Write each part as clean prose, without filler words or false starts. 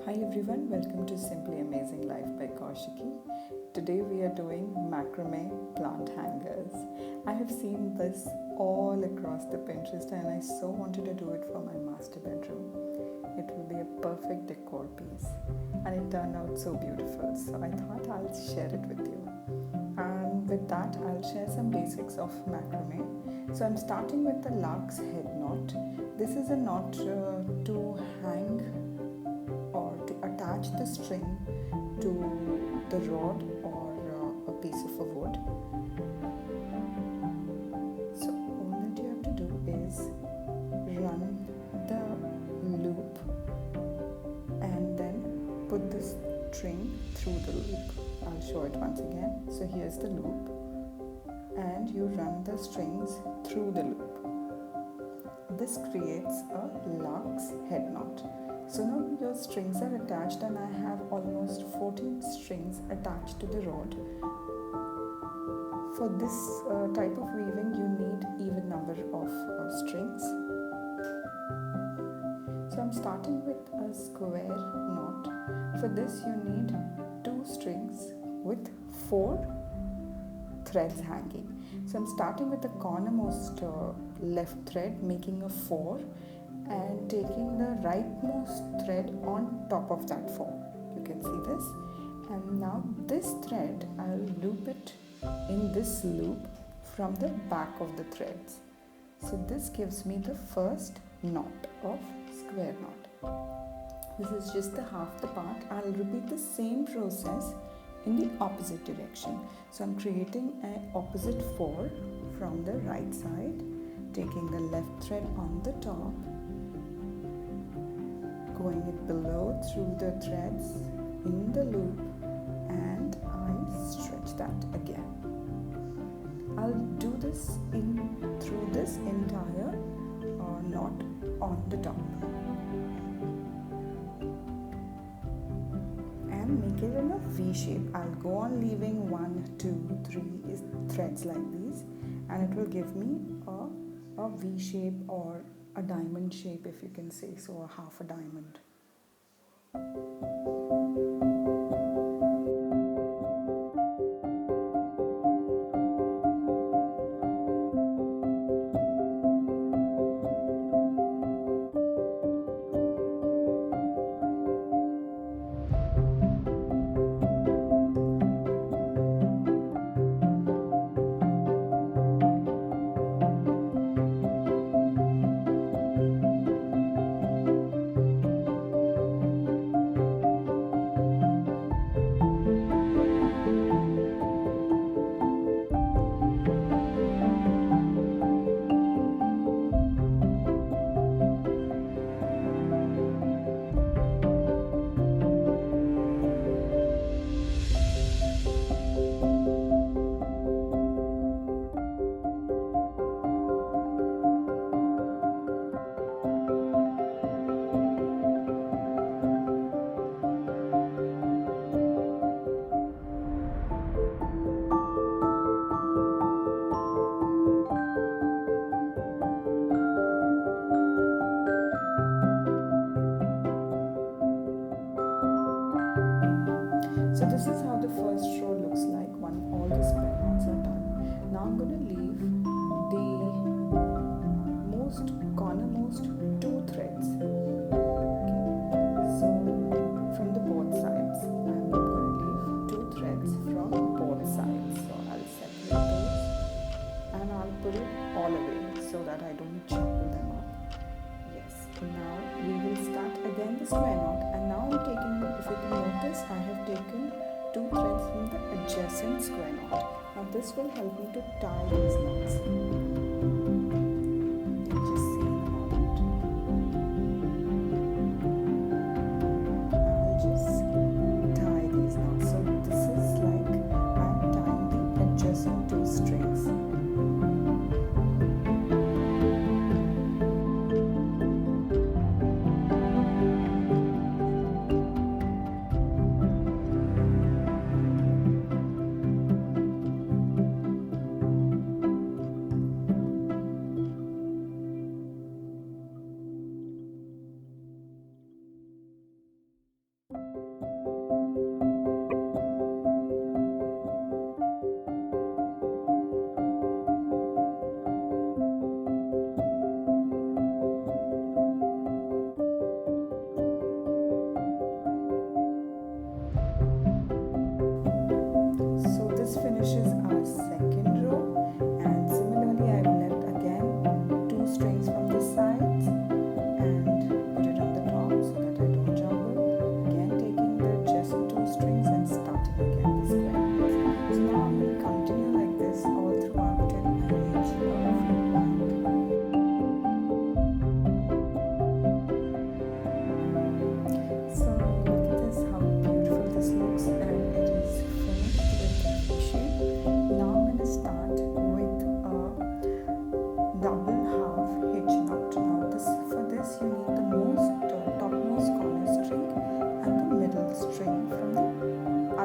Hi everyone, welcome to Simply Amazing Life by Kaushiki. Today we are doing macrame plant hangers. I have seen this all across the Pinterest and I so wanted to do it for my master bedroom. It will be a perfect decor piece and it turned out so beautiful, so I thought I'll share it with you. And with that, I'll share some basics of macrame. So I'm starting with the Larks head knot. This is a knot to hang or to attach the string to the rod or a piece of a wood. So all that you have to do is run the loop and then put the string through the loop. I'll show it once again. So here's the loop and you run the strings through the loop. This creates a Larks head knot. So now your strings are attached and I have almost 14 strings attached to the rod. For this type of weaving you need even number of strings. So I'm starting with a square knot. For this you need 2 strings with 4 threads hanging. So I'm starting with the cornermost left thread, making a 4 and taking the rightmost thread on top of that 4. You can see this. And now this thread, I'll loop it in this loop from the back of the threads. So this gives me the first knot of square knot. This is just the half the part. I'll repeat the same process in the opposite direction. So I'm creating an opposite 4 from the right side, taking the left thread on the top, going it below through the threads in the loop, and I stretch that again. I'll do this through this entire knot on the top and make it in a V shape. I'll go on leaving 1, 2, 3 threads like these and it will give me a V shape or a diamond shape, if you can say so, a half a diamond. So this is how the first row looks like when all the square knots are done. Now I'm going to leave the cornermost 2 threads. Okay. So from the both sides, I'm going to leave 2 threads from both sides. So I'll separate those and I'll put it all away so that I don't jumble them up. Yes. Now we will start again the square knot, and now I'm taking, if you can notice, I have taken 2 threads from the adjacent square knot. Now this will help me to tie these knots. You can just see in a moment. I'll just tie these knots. So this is like I'm tying the adjacent 2 strings.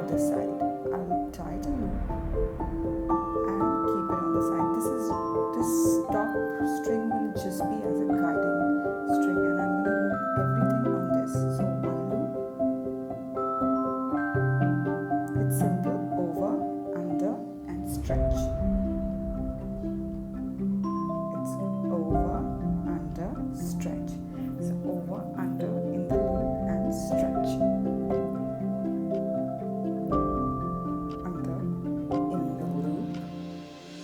other side. I'll tie the loop and keep it on the side. This top string will just be as a guiding string, and I'm going to loop everything on this. So one loop, it's simple, over, under and stretch. It's over, under, stretch. So over, under in the loop and stretch. Under in the loop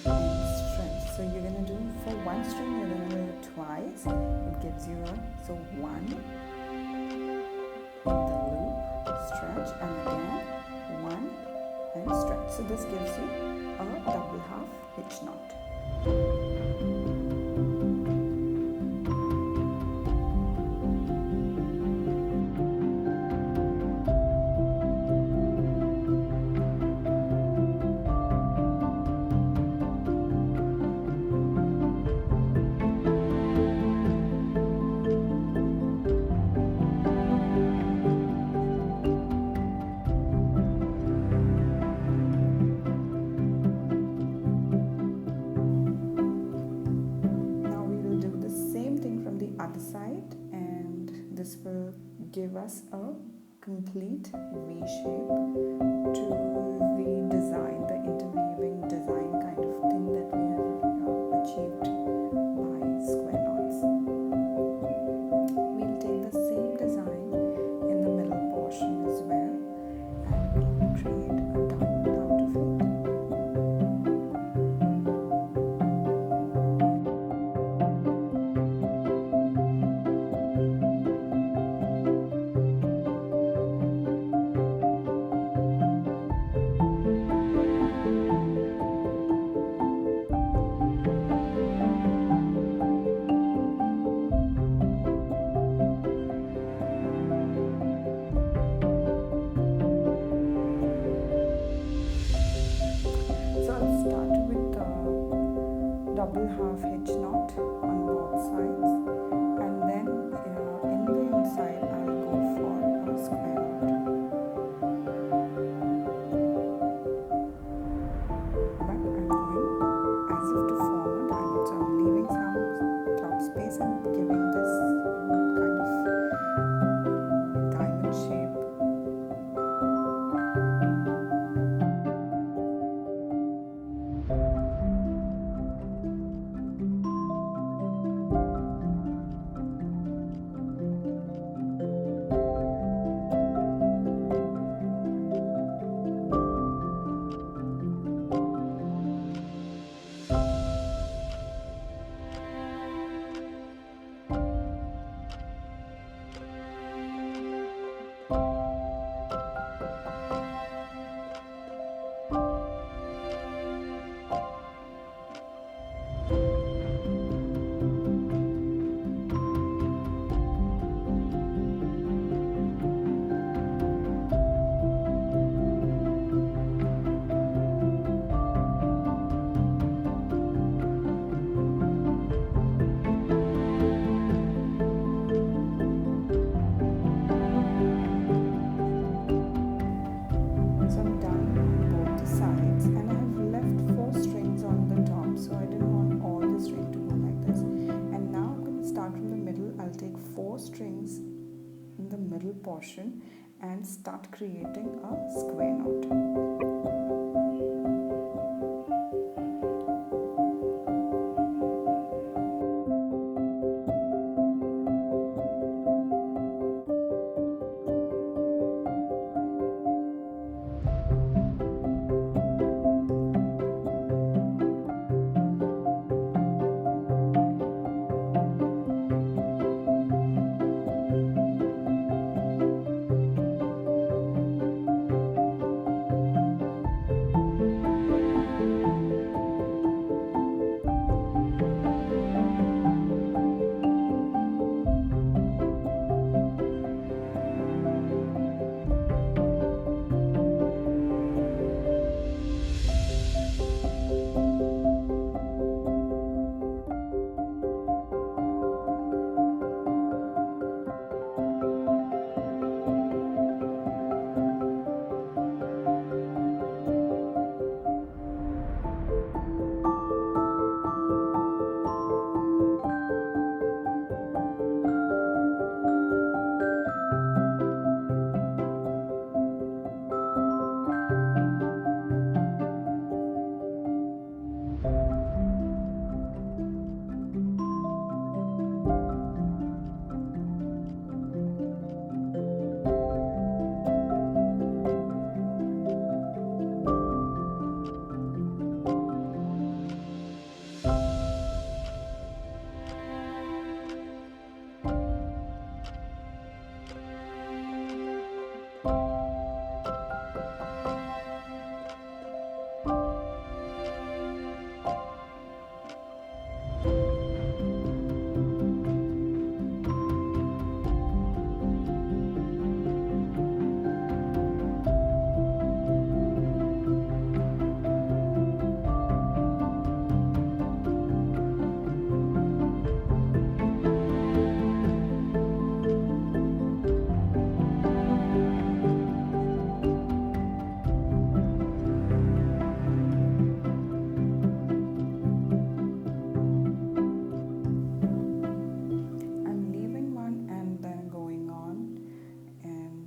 and stretch. So you're going to do for one string, you're going to do it twice. It gives you so one in the loop, stretch, and again one and stretch. So this gives you a double half hitch knot. Other side, and this will give us a complete V shape to the design, the interweaving design kind of thing that we have achieved by square knots. We'll take the same design in the middle portion as well, and we'll create a diamond out of it. Double half hitch knot on both sides, and then in the inside I'll go for a square knot. But I'm going as if to forward, and so I'm leaving some top space and giving this kind of diamond shape. Strings in the middle portion and start creating a square knot.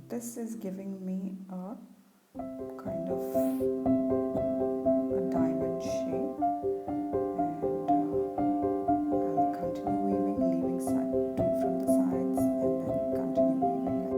This is giving me a kind of a diamond shape, and I'll continue weaving, leaving two from the sides, and then continue weaving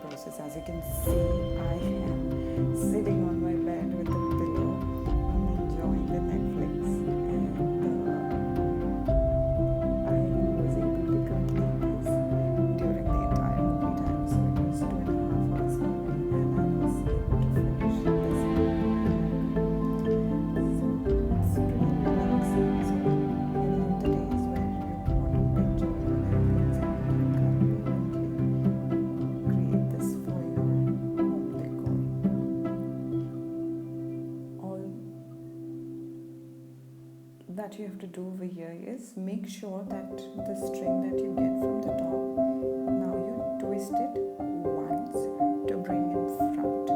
process. As you can see, I am sitting on my bed with a pillow. I'm enjoying the Netflix, and I was able to complete this during the entire movie time. So it was 2.5 hours movie, and I was able to finish this. So it's pretty relaxing. So any of the days where you want to enjoy your Netflix and you can create this for your home decor. All that you have to do over here is make sure that the string that you get from the top, now you twist it once to bring in front.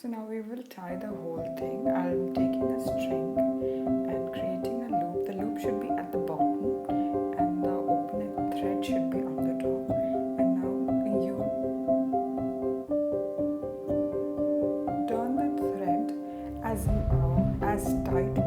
So now we will tie the whole thing. I'm taking a string and creating a loop. The loop should be at the bottom and the opening thread should be on the top. And now you turn the thread as tight